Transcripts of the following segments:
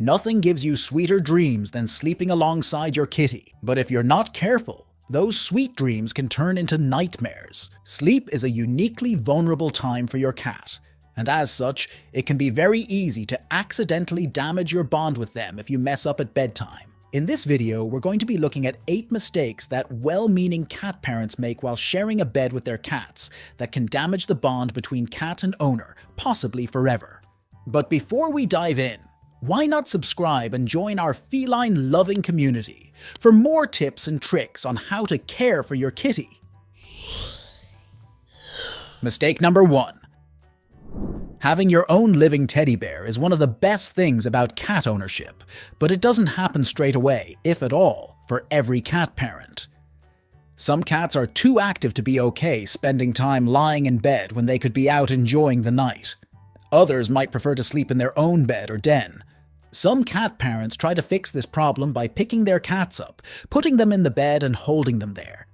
Nothing gives you sweeter dreams than sleeping alongside your kitty, but if you're not careful, those sweet dreams can turn into nightmares. Sleep is a uniquely vulnerable time for your cat, and as such, it can be very easy to accidentally damage your bond with them if you mess up at bedtime. In this video, we're going to be looking at 8 mistakes that well-meaning cat parents make while sharing a bed with their cats that can damage the bond between cat and owner, possibly forever. But before we dive in, why not subscribe and join our feline-loving community for more tips and tricks on how to care for your kitty? Mistake number 1. Having your own living teddy bear is one of the best things about cat ownership, but it doesn't happen straight away, if at all, for every cat parent. Some cats are too active to be okay spending time lying in bed when they could be out enjoying the night. Others might prefer to sleep in their own bed or den. Some cat parents try to fix this problem by picking their cats up, putting them in the bed and holding them there.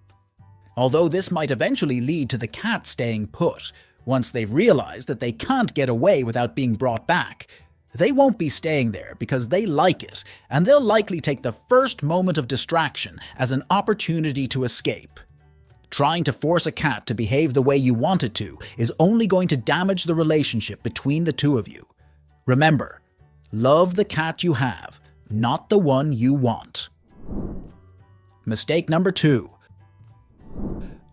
Although this might eventually lead to the cat staying put, once they've realized that they can't get away without being brought back, they won't be staying there because they like it, and they'll likely take the first moment of distraction as an opportunity to escape. Trying to force a cat to behave the way you want it to is only going to damage the relationship between the two of you. Remember, love the cat you have, not the one you want. Mistake number 2.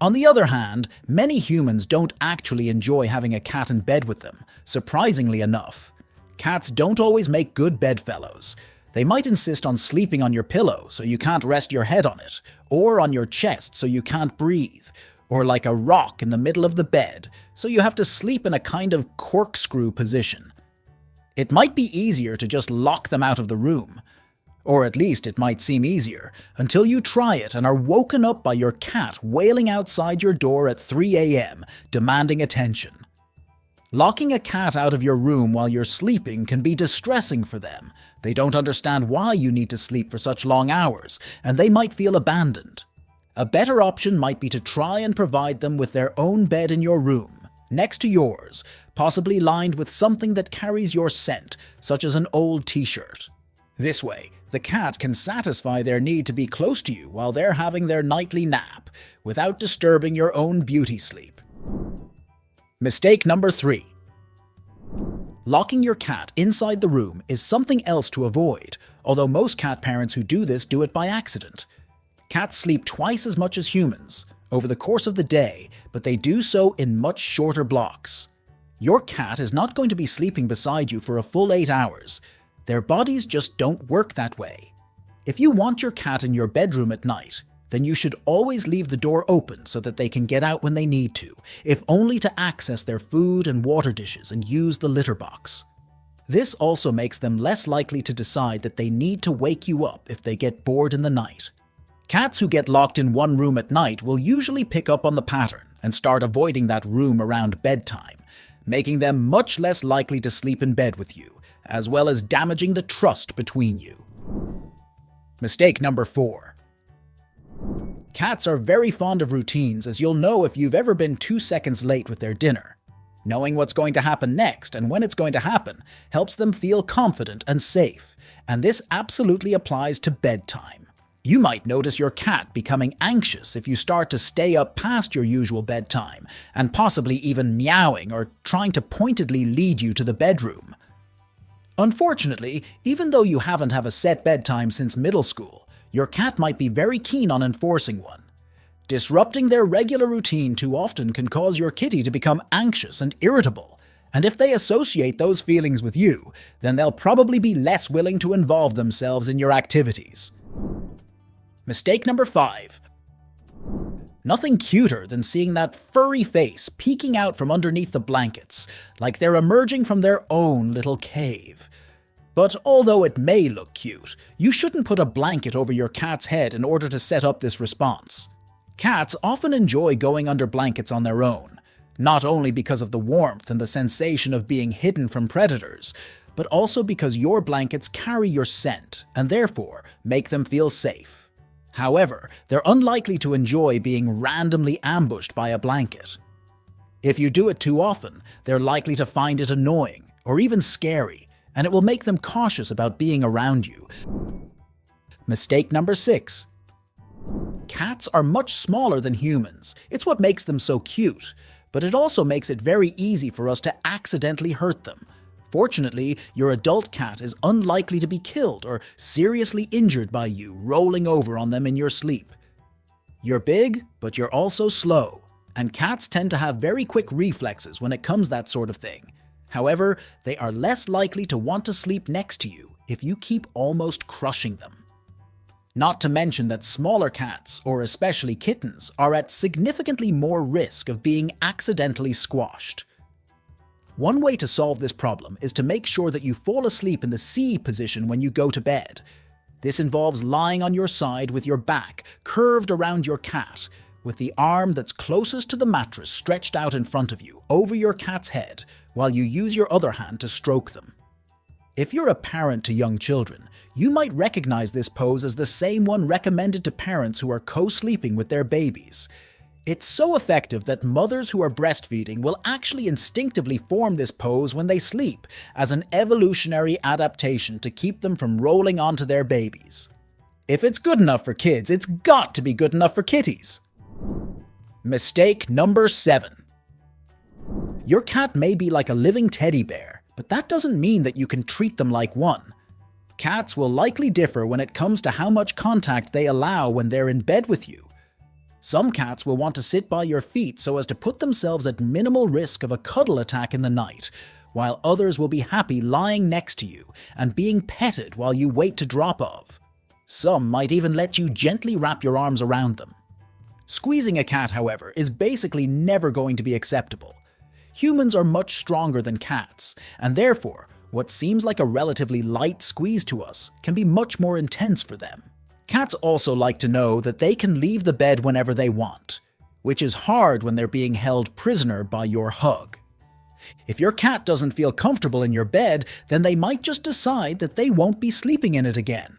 On the other hand, many humans don't actually enjoy having a cat in bed with them, surprisingly enough. Cats don't always make good bedfellows. They might insist on sleeping on your pillow so you can't rest your head on it, or on your chest so you can't breathe, or like a rock in the middle of the bed so you have to sleep in a kind of corkscrew position. It might be easier to just lock them out of the room, or at least it might seem easier, until you try it and are woken up by your cat wailing outside your door at 3 a.m., demanding attention. Locking a cat out of your room while you're sleeping can be distressing for them. They don't understand why you need to sleep for such long hours, and they might feel abandoned. A better option might be to try and provide them with their own bed in your room, next to yours, possibly lined with something that carries your scent, such as an old t-shirt. This way, the cat can satisfy their need to be close to you while they're having their nightly nap, without disturbing your own beauty sleep. Mistake number 3. Locking your cat inside the room is something else to avoid, although most cat parents who do this do it by accident. Cats sleep twice as much as humans over the course of the day, but they do so in much shorter blocks. Your cat is not going to be sleeping beside you for a full 8 hours. Their bodies just don't work that way. If you want your cat in your bedroom at night, then you should always leave the door open so that they can get out when they need to, if only to access their food and water dishes and use the litter box. This also makes them less likely to decide that they need to wake you up if they get bored in the night. Cats who get locked in one room at night will usually pick up on the pattern and start avoiding that room around bedtime, making them much less likely to sleep in bed with you, as well as damaging the trust between you. Mistake number 4. Cats are very fond of routines, as you'll know if you've ever been 2 seconds late with their dinner. Knowing what's going to happen next and when it's going to happen helps them feel confident and safe, and this absolutely applies to bedtime. You might notice your cat becoming anxious if you start to stay up past your usual bedtime, and possibly even meowing or trying to pointedly lead you to the bedroom. Unfortunately, even though you haven't had a set bedtime since middle school, your cat might be very keen on enforcing one. Disrupting their regular routine too often can cause your kitty to become anxious and irritable, and if they associate those feelings with you, then they'll probably be less willing to involve themselves in your activities. Mistake number 5. Nothing cuter than seeing that furry face peeking out from underneath the blankets, like they're emerging from their own little cave. But although it may look cute, you shouldn't put a blanket over your cat's head in order to set up this response. Cats often enjoy going under blankets on their own, not only because of the warmth and the sensation of being hidden from predators, but also because your blankets carry your scent and therefore make them feel safe. However, they're unlikely to enjoy being randomly ambushed by a blanket. If you do it too often, they're likely to find it annoying or even scary, and it will make them cautious about being around you. Mistake number 6. Cats are much smaller than humans. It's what makes them so cute, but it also makes it very easy for us to accidentally hurt them. Fortunately, your adult cat is unlikely to be killed or seriously injured by you rolling over on them in your sleep. You're big, but you're also slow, and cats tend to have very quick reflexes when it comes to that sort of thing. However, they are less likely to want to sleep next to you if you keep almost crushing them. Not to mention that smaller cats, or especially kittens, are at significantly more risk of being accidentally squashed. One way to solve this problem is to make sure that you fall asleep in the C position when you go to bed. This involves lying on your side with your back curved around your cat, with the arm that's closest to the mattress stretched out in front of you over your cat's head, while you use your other hand to stroke them. If you're a parent to young children, you might recognize this pose as the same one recommended to parents who are co-sleeping with their babies. It's so effective that mothers who are breastfeeding will actually instinctively form this pose when they sleep, as an evolutionary adaptation to keep them from rolling onto their babies. If it's good enough for kids, it's got to be good enough for kitties. Mistake number 7. Your cat may be like a living teddy bear, but that doesn't mean that you can treat them like one. Cats will likely differ when it comes to how much contact they allow when they're in bed with you. Some cats will want to sit by your feet so as to put themselves at minimal risk of a cuddle attack in the night, while others will be happy lying next to you and being petted while you wait to drop off. Some might even let you gently wrap your arms around them. Squeezing a cat, however, is basically never going to be acceptable. Humans are much stronger than cats, and therefore, what seems like a relatively light squeeze to us can be much more intense for them. Cats also like to know that they can leave the bed whenever they want, which is hard when they're being held prisoner by your hug. If your cat doesn't feel comfortable in your bed, then they might just decide that they won't be sleeping in it again.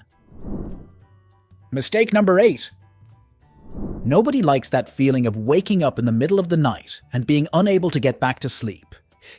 Mistake number 8. Nobody likes that feeling of waking up in the middle of the night and being unable to get back to sleep,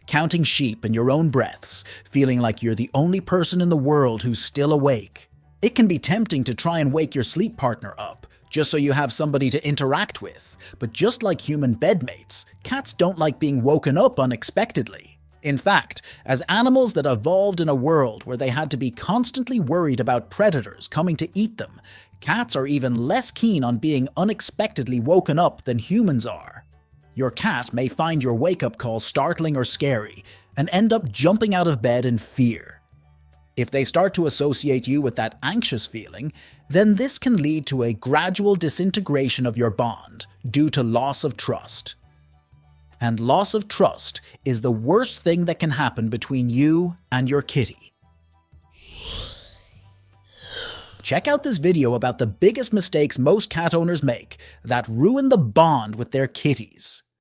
counting sheep in your own breaths, feeling like you're the only person in the world who's still awake. It can be tempting to try and wake your sleep partner up, just so you have somebody to interact with, but just like human bedmates, cats don't like being woken up unexpectedly. In fact, as animals that evolved in a world where they had to be constantly worried about predators coming to eat them, cats are even less keen on being unexpectedly woken up than humans are. Your cat may find your wake-up call startling or scary, and end up jumping out of bed in fear. If they start to associate you with that anxious feeling, then this can lead to a gradual disintegration of your bond due to loss of trust. And loss of trust is the worst thing that can happen between you and your kitty. Check out this video about the biggest mistakes most cat owners make that ruin the bond with their kitties.